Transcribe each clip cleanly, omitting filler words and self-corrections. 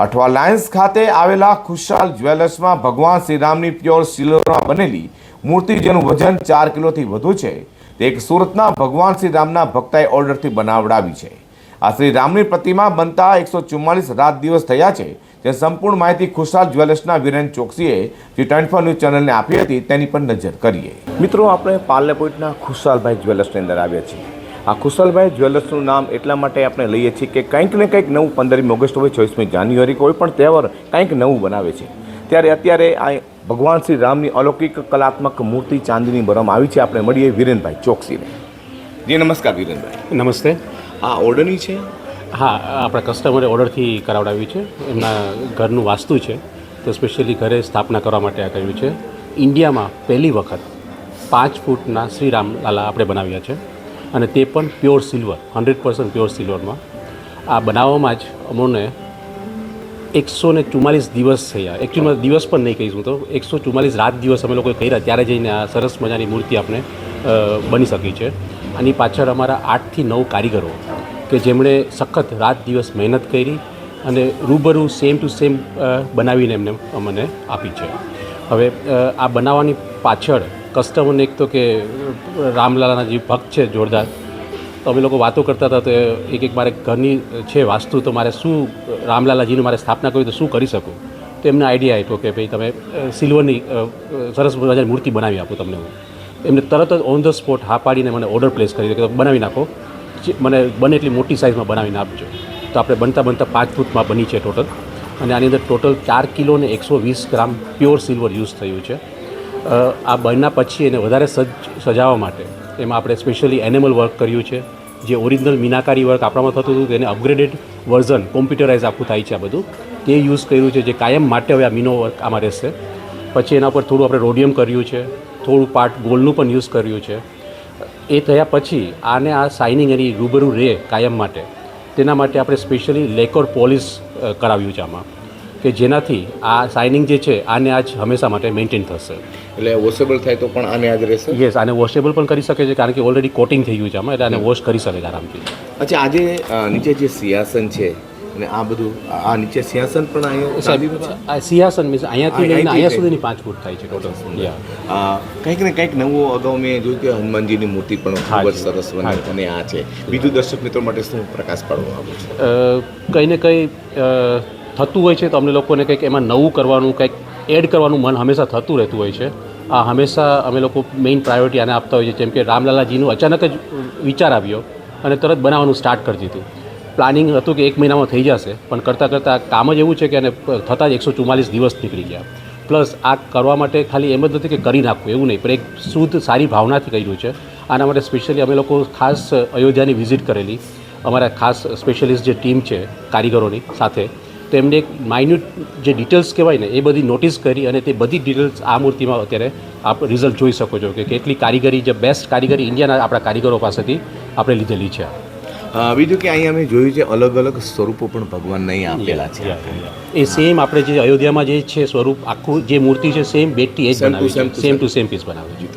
Athwa Lions ખાતે આવેલા ખુશાલ જ્વેલર્સમાં ભગવાન શ્રીરામની પ્યોર સિલ્વરમાં બનેલી મૂર્તિ જેનું વજન 4 કિલોથી વધુ છે તે એક સુરતના ભગવાન શ્રીરામના ભક્તાએ ઓર્ડરથી બનાવડાવી છે। આ શ્રીરામની પ્રતિમા બનતા 144 રાત દિવસ થયા છે। જે સંપૂર્ણ માહિતી ખુશાલ જ્વેલર્સના વિરેન ચોકસીએ G24 ન્યૂઝ ચેનલને આપી હતી તેની પર નજર કરીએ। મિત્રો, આપણે પાર્લે પોઈન્ટના ખુશાલભાઈ જ્વેલર્સની અંદર આવ્યા છીએ। આ ખુશાલભાઈ જ્વેલર્સનું નામ એટલા માટે આપણે લઈએ છીએ કે કંઈક ને કંઈક નવું 15મી ઓગસ્ટ હોય, 26મી જાન્યુઆરી કોઈ પણ તહેવાર કંઈક નવું બનાવે છે। ત્યારે અત્યારે આ ભગવાન શ્રી રામની અલૌકિક કલાત્મક મૂર્તિ ચાંદીની બનાવવામાં આવી છે। આપણે મળીએ વિરેનભાઈ ચોકસીને। જી નમસ્કાર વિરેનભાઈ। નમસ્તે। આ ઓર્ડરની છે? હા, આપણા કસ્ટમરે ઓર્ડરથી કરાવડાવી છે। એમના ઘરનું વાસ્તુ છે તો સ્પેશિયલી ઘરે સ્થાપના કરવા માટે આ કર્યું છે। ઇન્ડિયામાં પહેલી વખત 5 ફૂટના શ્રીરામ લાલા આપણે બનાવ્યા છે અને તે પણ પ્યોર સિલ્વર, 100% પ્યોર સિલ્વરમાં। આ બનાવવામાં જ અમને 144 દિવસ થયા। એકચ્યુઅલી દિવસ પણ નહીં કહીશું તો 144 રાત દિવસ અમે લોકોએ કર્યા, ત્યારે જઈને આ સરસ મજાની મૂર્તિ આપણે બની શકી છે। આની પાછળ અમારા 8 થી 9 કારીગરો કે જેમણે સખત રાત દિવસ મહેનત કરી અને રૂબરૂ સેમ ટુ સેમ બનાવીને એમને અમને આપી છે। હવે આ બનાવવાની પાછળ કસ્ટમરને એક તો કે રામલાલાના જે ભક્ત છે જોરદાર, તો અમે લોકો વાતો કરતા હતા તો એક મારે ઘરની છે વાસ્તુ, તો મારે શું રામલાલાજીની મારે સ્થાપના કરવી તો શું કરી શકું? તો એમને આઈડિયા આપ્યો કે ભાઈ તમે સિલ્વરની સરસ મજાની મૂર્તિ બનાવી આપો તમને હું। એમને તરત જ ઓન ધ સ્પોટ હા પાડીને મને ઓર્ડર પ્લેસ કરી દીધો કે બનાવી નાખો, મને બને એટલી મોટી સાઇઝમાં બનાવીને આપજો। તો આપણે બનતા 5 ફૂટમાં બની છે ટોટલ, અને આની અંદર ટોટલ 4 કિલો ને 120 ગ્રામ પ્યોર સિલ્વર યુઝ થયું છે। આ બન્યા પછી એને વધારે સજાવવા માટે એમાં આપણે સ્પેશિયલી એનિમલ વર્ક કર્યું છે। જે ઓરિજિનલ મીનાકારી વર્ક આપણામાં થતું હતું તેને અપગ્રેડેડ વર્ઝન, કોમ્પ્યુટરાઇઝ આખું થાય છે આ બધું, તે યુઝ કર્યું છે, જે કાયમ માટે હવે આ મીનો વર્ક આમાં રહેશે। પછી એના પર થોડું આપણે રોડિયમ કર્યું છે, થોડું પાર્ટ ગોલ્ડનું પણ યુઝ કર્યું છે। એ થયા પછી આને આ શાઇનિંગ એની રૂબરૂ રહે કાયમ માટે, તેના માટે આપણે સ્પેશિયલી લેકોર પોલિશ કરાવ્યું છે આમાં, કે જેનાથી આ શાઇનિંગ જે છે આને આજ હંમેશા માટે મેન્ટેન થશે। એટલે વોશેબલ થાય તો પણ આને આજ રહેશે? યસ, આને વોશેબલ પણ કરી શકે છે કારણ કે ઓલરેડી કોટિંગ થઈ ગયું છે આમાં, એટલે આને વોશ કરી શકે આરામથી। અચ્છા, આજે નીચે જે સિંહાસન છે અને આ બધું, આ નીચે સિંહાસન પણ અહીંયા આ સિંહાસન મીન્સ અહીંયાથી લઈને અહીંયા સુધીની 5 ફૂટ થાય છે ટોટલ। કંઈક ને કંઈક નવું અગાઉ મેં જોયું કે હનુમાનજીની મૂર્તિ પણ ખૂબ જ સરસ બને, અને આ છે બીજું દર્શક મિત્રો માટે શું પ્રકાશ પાડવા માંગુ છું? કંઈ ને કંઈ થતું હોય છે તો અમને લોકોને કંઈક એમાં નવું કરવાનું, કંઈક એડ કરવાનું મન હંમેશા થતું રહેતું હોય છે। આ હંમેશા અમે લોકો મેઇન પ્રાયોરિટી આને આપતા હોઈએ છીએ। જેમ કે રામલાલાજીનું અચાનક જ વિચાર આવ્યો અને તરત બનાવવાનું સ્ટાર્ટ કરી દીધું। પ્લાનિંગ હતું કે 1 મહિનામાં થઈ જશે, પણ કરતાં કરતાં કામ જ એવું છે કે એને થતાં જ 144 દિવસ નીકળી ગયા। પ્લસ આ કરવા માટે ખાલી એમ જ નથી કે કરી નાખવું એવું નહીં, પણ એક શુદ્ધ સારી ભાવનાથી કર્યું છે। આના માટે સ્પેશિયલી અમે લોકો ખાસ અયોધ્યાની વિઝિટ કરેલી, અમારા ખાસ સ્પેશિયલિસ્ટ જે ટીમ છે કારીગરોની સાથે, તો એમને એક માઇન્યુટ જે ડિટેલ્સ કહેવાય ને એ બધી નોટિસ કરી, અને તે બધી ડિટેલ્સ આ મૂર્તિમાં અત્યારે આપ રિઝલ્ટ જોઈ શકો છો કે કેટલી કારીગરી, જે બેસ્ટ કારીગરી ઇન્ડિયાના આપણા કારીગરો પાસેથી આપણે લીધેલી છે। બીજું કે અહીંયા અમે જોયું છે અલગ અલગ સ્વરૂપો પણ ભગવાનને અહીં આપેલા છે। એ સેમ આપણે જે અયોધ્યામાં જે છે સ્વરૂપ, આખું જે મૂર્તિ છે સેમ બેટી એ જ બનાવી છે, સેમ ટુ સેમ પીસ બનાવે છે।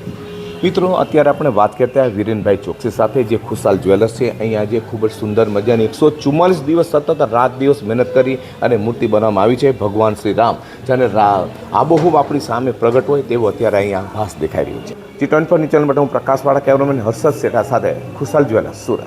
મિત્રો, અત્યારે આપણે વાત કરતા વિરેનભાઈ ચોકસી સાથે, જે ખુશાલ જ્વેલર્સ છે। અહીંયા જે ખૂબ જ સુંદર મજાની 144 દિવસ સતત રાત દિવસ મહેનત કરી અને મૂર્તિ બનાવવામાં આવી છે ભગવાન શ્રી રામ, જેને આબોહૂબ આપણી સામે પ્રગટ હોય તેવો અત્યારે અહીંયા ભાસ દેખાઈ રહ્યો છે। G24 ચેનલ માટે હું પ્રકાશવાળા, કેમેરામેન હર્ષદ શેઠા સાથે ખુશાલ જ્વેલર્સ, સુરત।